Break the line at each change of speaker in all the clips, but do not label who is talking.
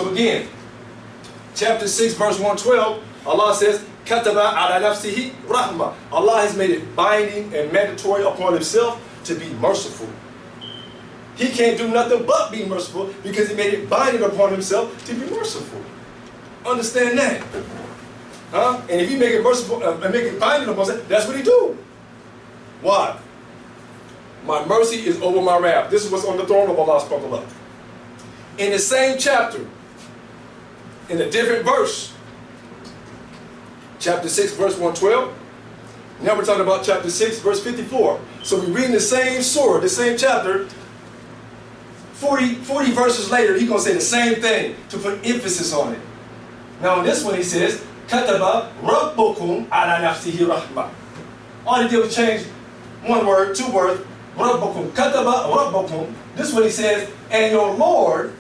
So again, chapter 6, verse 112, Allah says, Kataba ala nafsihi rahmah. Allah has made it binding and mandatory upon himself to be merciful. He can't do nothing but be merciful because he made it binding upon himself to be merciful. Understand that? Huh? And if he make it merciful and make it binding upon himself, that's what he do. Why? My mercy is over my wrath. This is what's on the throne of Allah subhanahu wa ta'ala. In the same chapter, in a different verse, chapter 6, verse 112. Now we're talking about chapter 6, verse 54. So we're reading the same surah, the same chapter. 40 verses later, he's going to say the same thing to put emphasis on it. Now in this one he says, Kataba rabbukum ala nafsihi rahmah. All he did was change one word, two words. Rabbukum. Kataba rabbukum. This one he says, and your Lord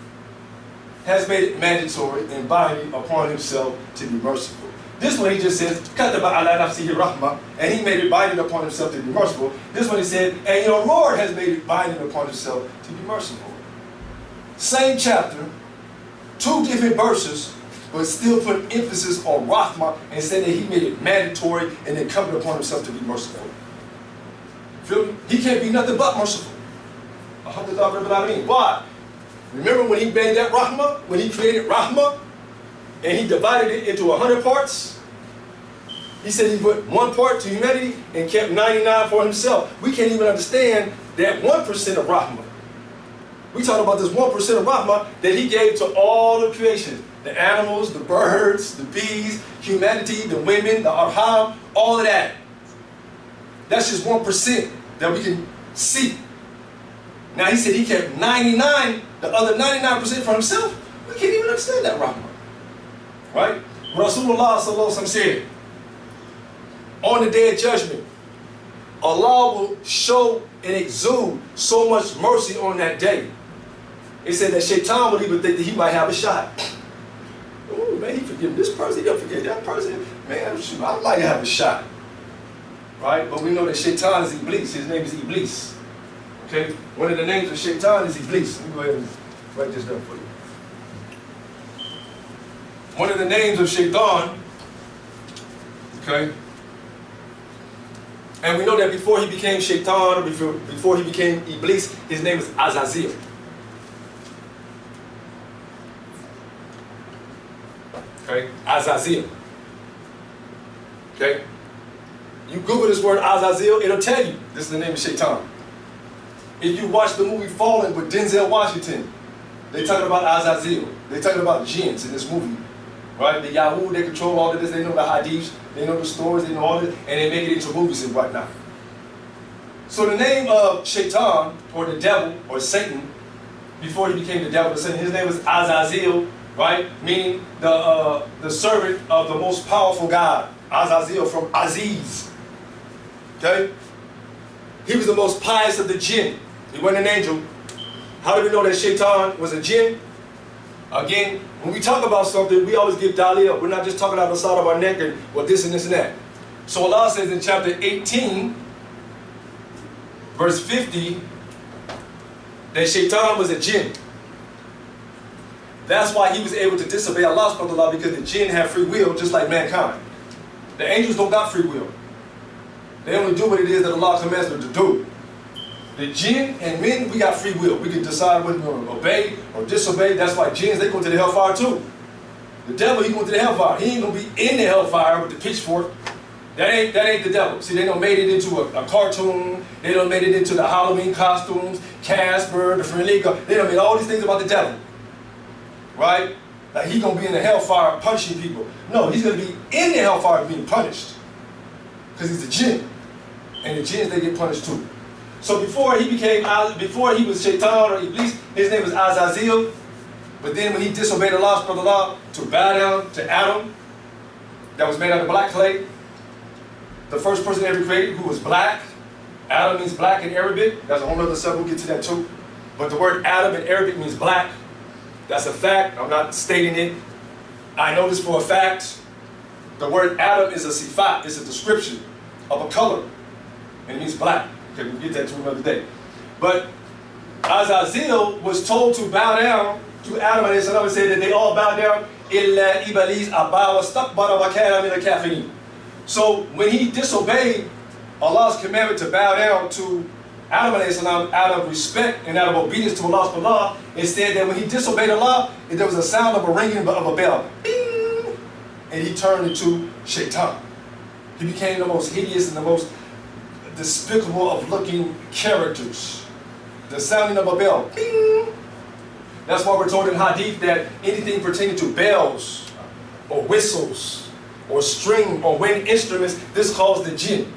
has made it mandatory and binding upon himself to be merciful. This one he just says, Kataba ala nafsihi rahmah, and he made it binding upon himself to be merciful. This one he said, and your Lord has made it binding upon himself to be merciful. Same chapter, two different verses, but still put emphasis on rahmah and said that he made it mandatory and then covered upon himself to be merciful. Feel me? He can't be nothing but merciful. Why? Remember when he made that rahmah, when he created rahmah, and he divided it into 100 parts? He said he put one part to humanity and kept 99 for himself. We can't even understand that 1% of rahmah. We talk about this 1% of rahmah that he gave to all the creation. The animals, the birds, the bees, humanity, the women, the arham, all of that. That's just 1% that we can see. Now he said he kept 99, the other 99% for himself. We can't even understand that rahmah. Right? Rasulullah sallallahu alaihi wasallam said, on the day of judgment, Allah will show and exude so much mercy on that day. It said that Shaytaan would even think that he might have a shot. Oh man, he forgive this person, he don't forgive that person. Man, I'd like to have a shot. Right? But we know that Shaytaan is Iblees. His name is Iblees. Okay? One of the names of Shaytaan is Iblees. Let me go ahead and write this down for you. One of the names of Shaytaan, okay? And we know that before he became Shaytaan, or before he became Iblees, his name is Azazeel. Okay? Azazeel. Okay? You Google this word Azazeel, it'll tell you this is the name of Shaytaan. If you watch the movie Fallen with Denzel Washington, they're talking about Azazeel. They're talking about jinns in this movie. Right? The Yahoo, they control all of this, they know the hadiths, they know the stories, they know all this, and they make it into movies and whatnot. So the name of Shaytaan, or the devil, or Satan, before he became the devil, his name was Azazeel, right? Meaning the servant of the most powerful God. Azazeel from Aziz. Okay? He was the most pious of the jinn. He wasn't an angel. How do we know that Shaytaan was a jinn? Again, when we talk about something, we always give dalil. We're not just talking out the side of our neck and well, this and this and that. So Allah says in chapter 18, verse 50, that Shaytaan was a jinn. That's why he was able to disobey Allah subhanahu wa ta'ala, because the jinn have free will just like mankind. The angels don't got free will. They only do what it is that Allah commands them to do. The jinn and men, we got free will. We can decide whether we're going to obey or disobey. That's why jinns, they go to the hellfire too. The devil, he going to the hellfire. He ain't going to be in the hellfire with the pitchfork. That ain't the devil. See, they done made it into a cartoon. They done made it into the Halloween costumes, Casper, the Friendly. They done made all these things about the devil. Right? Like he going to be in the hellfire punishing people. No, he's going to be in the hellfire being punished. Because he's a jinn. And the jinns, they get punished too. So before he was Shaytaan or Iblees, his name was Azazeel. But then when he disobeyed Allah to bow down to Adam, that was made out of black clay, the first person ever created who was black. Adam means black in Arabic. That's a whole other subject. We'll get to that too. But the word Adam in Arabic means black. That's a fact. I'm not stating it. I know this for a fact. The word Adam is a sifat. It's a description of a color. And it means black. Okay, we'll get that to another day. But Azazeel was told to bow down to Adam alayhi salam and said that they all bowed down. إِلَّا Iblees أَبَى وَاسْتَكْبَرَ وَكَانَ مِنَ الْكَافِرِينَ. So when he disobeyed Allah's commandment to bow down to Adam alayhi salam out of respect and out of obedience to Allah subhanahu wa ta'ala, it said that when he disobeyed Allah, there was a sound of a ringing of a bell. Bing! And he turned into Shaytaan. He became the most hideous and the most despicable of looking characters. The sounding of a bell. Bing! That's why we're told in Hadith that anything pertaining to bells or whistles or string or wind instruments, this calls the Jinn.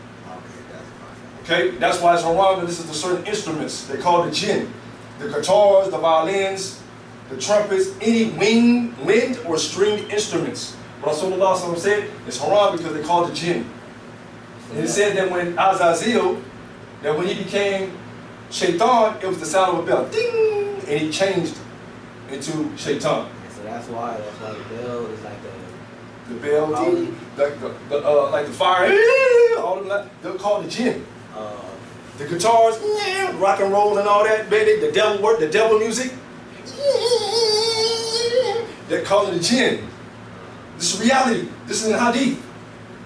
Okay, that's why it's haram to listen to certain instruments. They call the Jinn. The guitars, the violins, the trumpets, any wind or stringed instruments. Rasulullah said it's haram because they call the Jinn. And it said that when Azazeel, that when he became Shaytaan, it was the sound of a bell. Ding! And he changed into Shaytaan.
So that's why the bell is like
the bell, like the fire, all of that. They'll call the Jinn. The guitars, rock and roll and all that, baby. The devil work, the devil music. They're calling the Jinn. This is reality. This is in Hadith.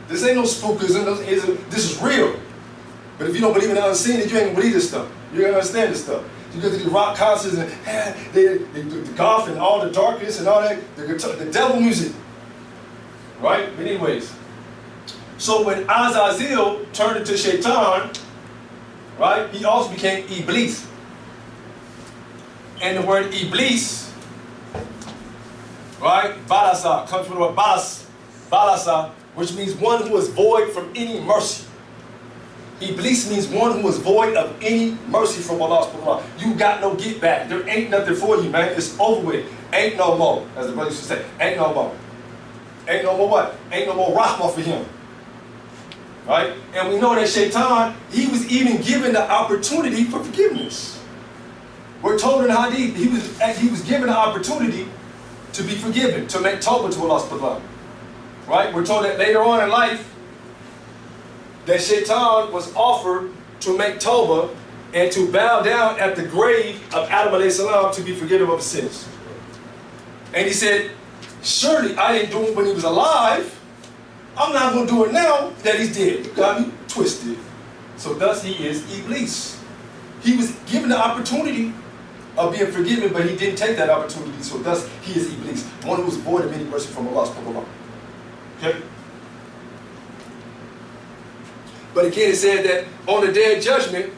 This ain't no spookism. This is real. But if you don't believe in the unseen, then you ain't gonna believe this stuff. You ain't gonna understand this stuff. You go to these rock concerts and the golf and all the darkness and all that, the devil music. Right? But anyways, so when Azazeel turned into Shaytaan, right, he also became Iblees. And the word Iblees, right, balasa, comes from the word balasa, which means one who is void from any mercy. Iblees means one who is void of any mercy from Allah subhanahu wa ta'ala. You got no get back. There ain't nothing for you, man. It's over with. Ain't no more, as the brother used to say. Ain't no more. Ain't no more what? Ain't no more Rahmah for him. Right? And we know that Shaytaan, he was even given the opportunity for forgiveness. We're told in Hadith, he was given the opportunity to be forgiven, to make tawbah to Allah subhanahu wa ta'ala. Right? We're told that later on in life, that Shaytaan was offered to make tawbah and to bow down at the grave of Adam alayhi salam to be forgiven of his sins. And he said, surely I didn't do it when he was alive. I'm not going to do it now that he's dead. You got me twisted. So thus he is Iblees. He was given the opportunity of being forgiven, but he didn't take that opportunity. So thus he is Iblees, one who is void of any mercy from Allah subhanahu wa ta'ala. Okay? But again, it said that on the day of judgment,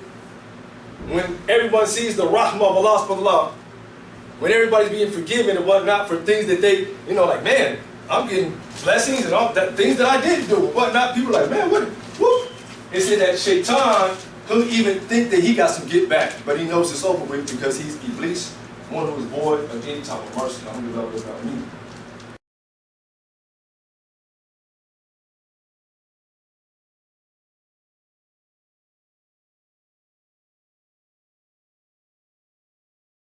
when everyone sees the Rahmah of Allah subhanahu wa ta'ala, when everybody's being forgiven and whatnot for things that they, like, man, I'm getting blessings and all that things that I didn't do and whatnot. People are like, man, what? Whoop. It said that Shaytaan, he'll even think that he got some get back, but he knows it's over with because he's Iblees, one who is void of any type of mercy. I don't know what that means.